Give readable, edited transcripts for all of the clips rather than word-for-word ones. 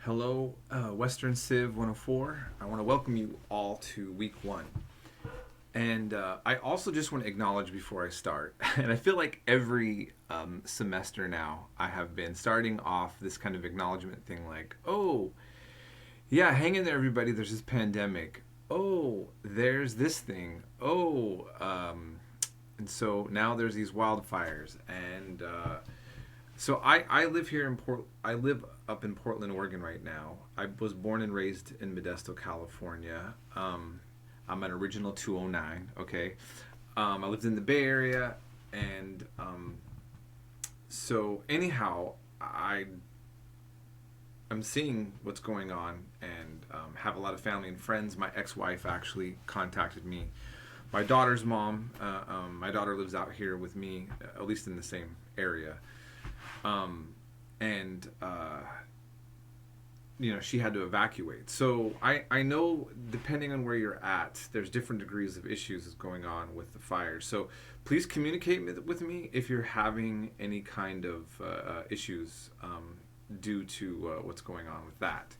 Hello, Western Civ 104. I want to welcome you all to week one. And I also just want to acknowledge before I start, and I feel like every semester now I have been starting off this kind of acknowledgement thing like, oh, yeah, hang in there, everybody. There's this pandemic. Oh, there's this thing. Oh, and so now there's these wildfires. And so I live here in I live up in Portland, Oregon right now. I was born and raised in Modesto, California. I'm an original 209. Okay, I lived in the Bay Area, and so anyhow, I'm seeing what's going on, and have a lot of family and friends. My ex-wife actually contacted me. My daughter's mom. My daughter lives out here with me, at least in the same area. And she had to evacuate. So I know, depending on where you're at, there's different degrees of issues that's going on with the fires. So please communicate with me if you're having any kind of issues due to what's going on with that.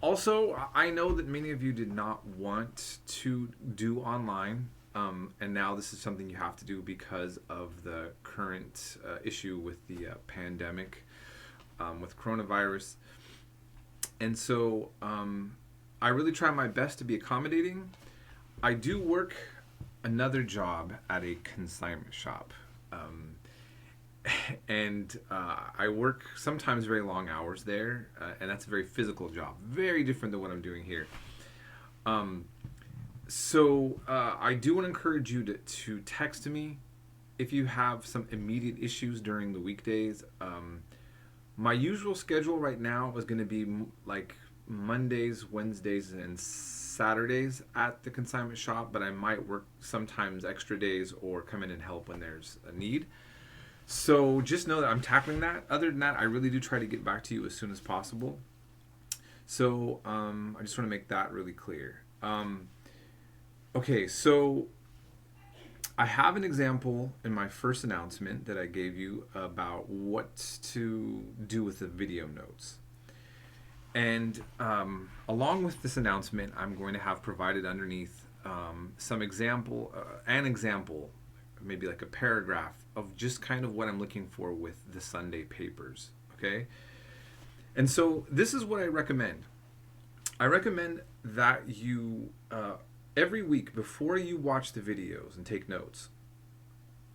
Also, I know that many of you did not want to do online. And now this is something you have to do because of the current issue with the pandemic, with coronavirus. And so I really try my best to be accommodating. I do work another job at a consignment shop. And I work sometimes very long hours there, and that's a very physical job, very different than what I'm doing here. So I do want to encourage you to text me if you have some immediate issues during the weekdays. My usual schedule right now is going to be like Mondays, Wednesdays, and Saturdays at the consignment shop, but I might work sometimes extra days or come in and help when there's a need. So just know that I'm tackling that. Other than that, I really do try to get back to you as soon as possible. So I just want to make that really clear. Okay, so I have an example in my first announcement that I gave you about what to do with the video notes. And along with this announcement, I'm going to have provided underneath an example, maybe like a paragraph of just kind of what I'm looking for with the Sunday papers, okay? And so this is what I recommend. I recommend that you... every week, before you watch the videos and take notes,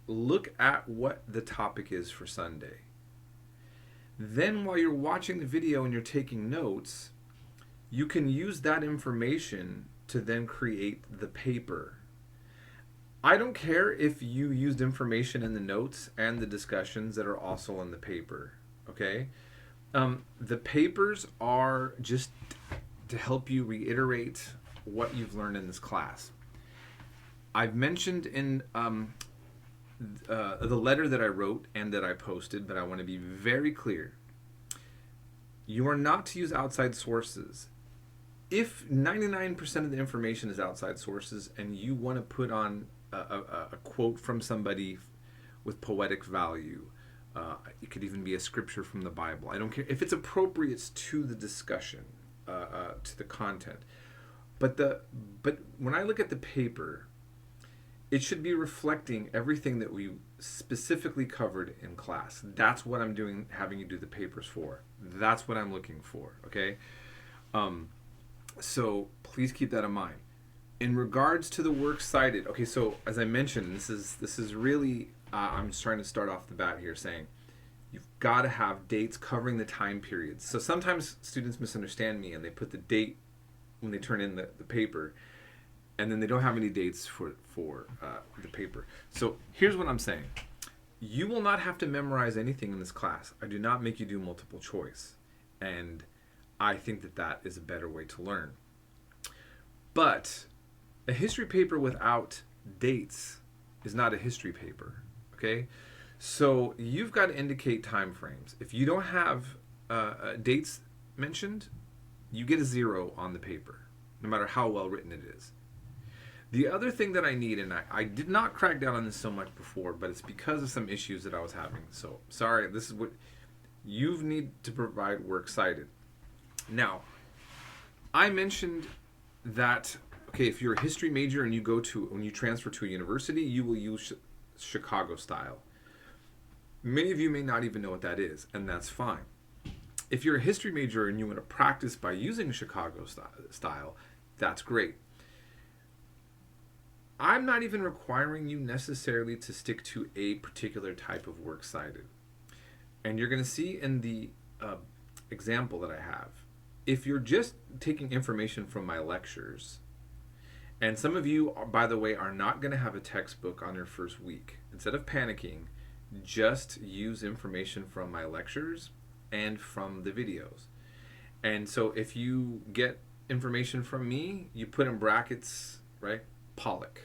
look at what the topic is for Sunday. Then while you're watching the video and you're taking notes, you can use that information to then create the paper. I don't care if you used information in the notes and the discussions that are also in the paper, okay? The papers are just to help you reiterate what you've learned in this class. I've mentioned in the letter that I wrote and that I posted, but I want to be very clear. You are not to use outside sources. If 99% of the information is outside sources and you want to put on a quote from somebody with poetic value, it could even be a scripture from the Bible. I don't care if it's appropriate to the discussion, to the content. But when I look at the paper, it should be reflecting everything that we specifically covered in class. That's what I'm doing, having you do the papers for. That's what I'm looking for, okay? So please keep that in mind. In regards to the works cited, okay, so as I mentioned, this is really, I'm just trying to start off the bat here saying, you've got to have dates covering the time periods. So sometimes students misunderstand me and they put the date when they turn in the paper, and then they don't have any dates for the paper. So here's what I'm saying. You will not have to memorize anything in this class. I do not make you do multiple choice, and I think that is a better way to learn. But a history paper without dates is not a history paper, okay? So you've got to indicate time frames. If you don't have dates mentioned, you get a 0 on the paper, no matter how well written it is. The other thing that I need, and I did not crack down on this so much before, but it's because of some issues that I was having. So sorry, this is what you need to provide works cited. Now, I mentioned that, okay, if you're a history major and when you transfer to a university, you will use Chicago style. Many of you may not even know what that is, and that's fine. If you're a history major and you want to practice by using Chicago style, that's great. I'm not even requiring you necessarily to stick to a particular type of works cited. And you're going to see in the example that I have, if you're just taking information from my lectures, and some of you, by the way, are not going to have a textbook on your first week, instead of panicking, just use information from my lectures and from the videos. And so if you get information from me, you put in brackets, right? Pollock.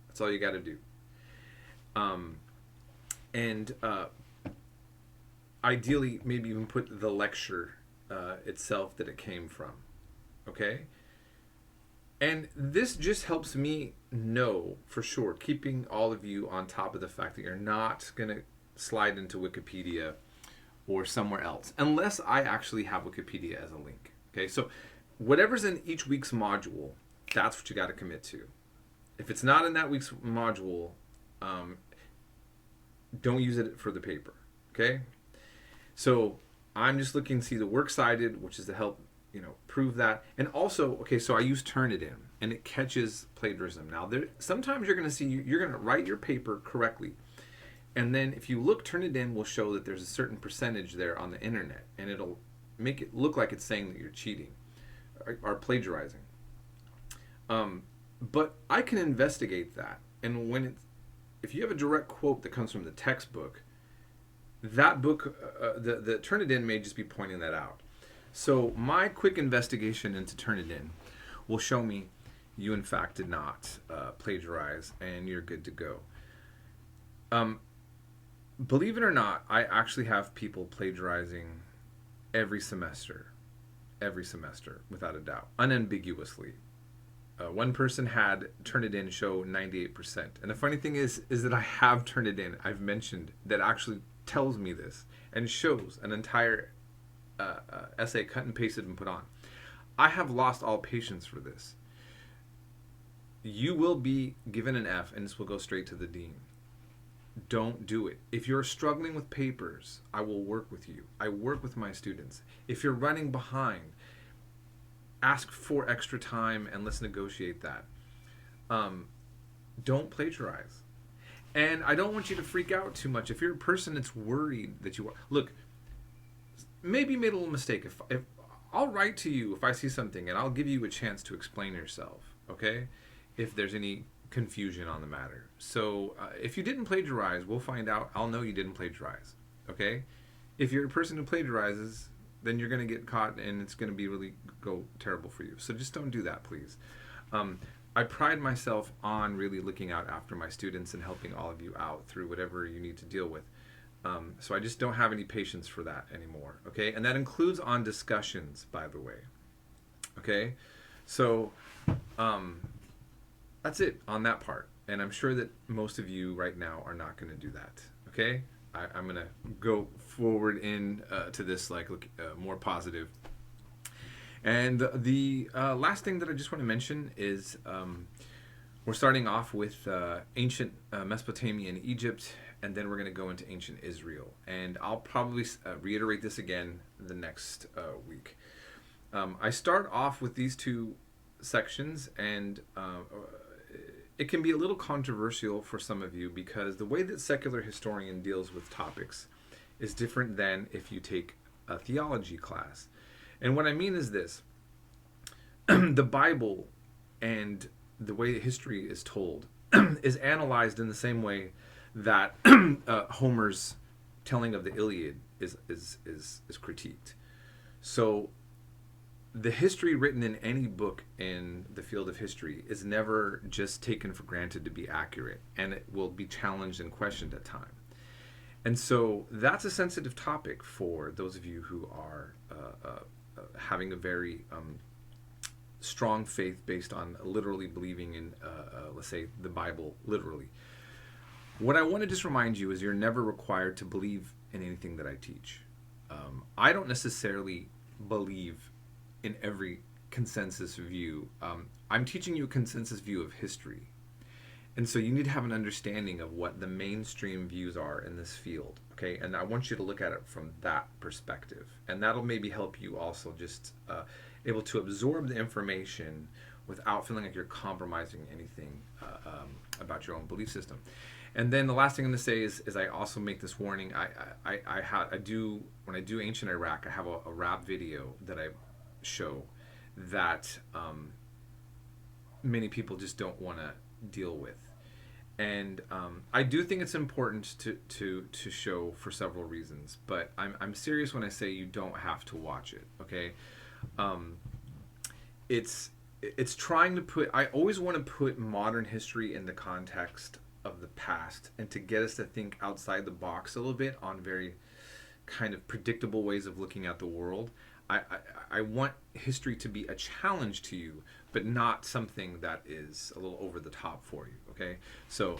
That's all you got to do. Ideally, maybe even put the lecture itself that it came from. Okay? And this just helps me know for sure, keeping all of you on top of the fact that you're not going to slide into Wikipedia or somewhere else, unless I actually have Wikipedia as a link. Okay? So whatever's in each week's module, that's what you got to commit to. If it's not in that week's module, don't use it for the paper. Okay? So I'm just looking to see the works cited, which is to help, prove that. And also, okay, so I use Turnitin, and it catches plagiarism. Now, sometimes you're going to see, you're going to write your paper correctly. And then if you look, Turnitin will show that there's a certain percentage there on the internet, and it'll make it look like it's saying that you're cheating or plagiarizing. But I can investigate that. And if you have a direct quote that comes from the textbook, that book, the Turnitin may just be pointing that out. So my quick investigation into Turnitin will show me you in fact did not plagiarize, and you're good to go. Believe it or not, I actually have people plagiarizing every semester, without a doubt, unambiguously. One person had Turnitin show 98%. And the funny thing is that I have Turnitin, I've mentioned, that actually tells me this and shows an entire essay cut and pasted and put on. I have lost all patience for this. You will be given an F, and this will go straight to the dean. Don't do it. If you're struggling with papers, I will work with you. I work with my students. If you're running behind, ask for extra time and let's negotiate that. Don't plagiarize. And I don't want you to freak out too much. If you're a person that's worried that you are, look, maybe you made a little mistake. If I'll write to you if I see something, and I'll give you a chance to explain yourself, okay? If there's any confusion on the matter. So if you didn't plagiarize, we'll find out. I'll know you didn't plagiarize, okay? If you're a person who plagiarizes, then you're going to get caught, and it's going to be really go terrible for you. So just don't do that, please. I pride myself on really looking out after my students and helping all of you out through whatever you need to deal with. So I just don't have any patience for that anymore, okay? And that includes on discussions, by the way, okay? So that's it on that part. And I'm sure that most of you right now are not going to do that, okay? I'm going to go forward to this more positive. And the last thing that I just want to mention is we're starting off with ancient Mesopotamia and Egypt, and then we're going to go into ancient Israel. And I'll probably reiterate this again the next week. I start off with these two sections, and it can be a little controversial for some of you because the way that secular historian deals with topics is different than if you take a theology class. And what I mean is this. The Bible and the way history is told is analyzed in the same way that Homer's telling of the Iliad is critiqued. So the history written in any book in the field of history is never just taken for granted to be accurate, and it will be challenged and questioned at times. And so that's a sensitive topic for those of you who are having a very strong faith based on literally believing in, let's say, the Bible literally. What I want to just remind you is you're never required to believe in anything that I teach. I don't necessarily believe in every consensus view. I'm teaching you a consensus view of history. And so you need to have an understanding of what the mainstream views are in this field, okay? And I want you to look at it from that perspective. And that'll maybe help you also just able to absorb the information without feeling like you're compromising anything about your own belief system. And then the last thing I'm going to say is I also make this warning. I do, when I do ancient Iraq, I have a rap video that I show that many people just don't want to deal with. And I do think it's important to show for several reasons, but I'm serious when I say you don't have to watch it, okay? It's trying to put, I always want to put modern history in the context of the past and to get us to think outside the box a little bit on very kind of predictable ways of looking at the world. I want history to be a challenge to you, but not something that is a little over the top for you, okay? So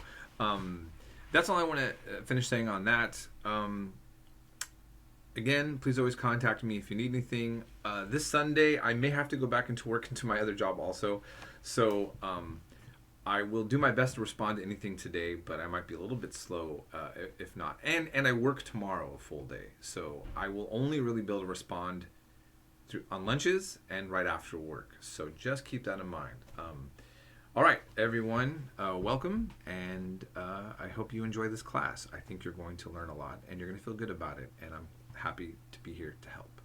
that's all I want to finish saying on that. Again, please always contact me if you need anything. This Sunday, I may have to go back into work into my other job also. So I will do my best to respond to anything today, but I might be a little bit slow if not. And I work tomorrow a full day. So I will only really be able to respond on lunches and right after work. So just keep that in mind. All right, everyone, welcome. And I hope you enjoy this class. I think you're going to learn a lot and you're going to feel good about it. And I'm happy to be here to help.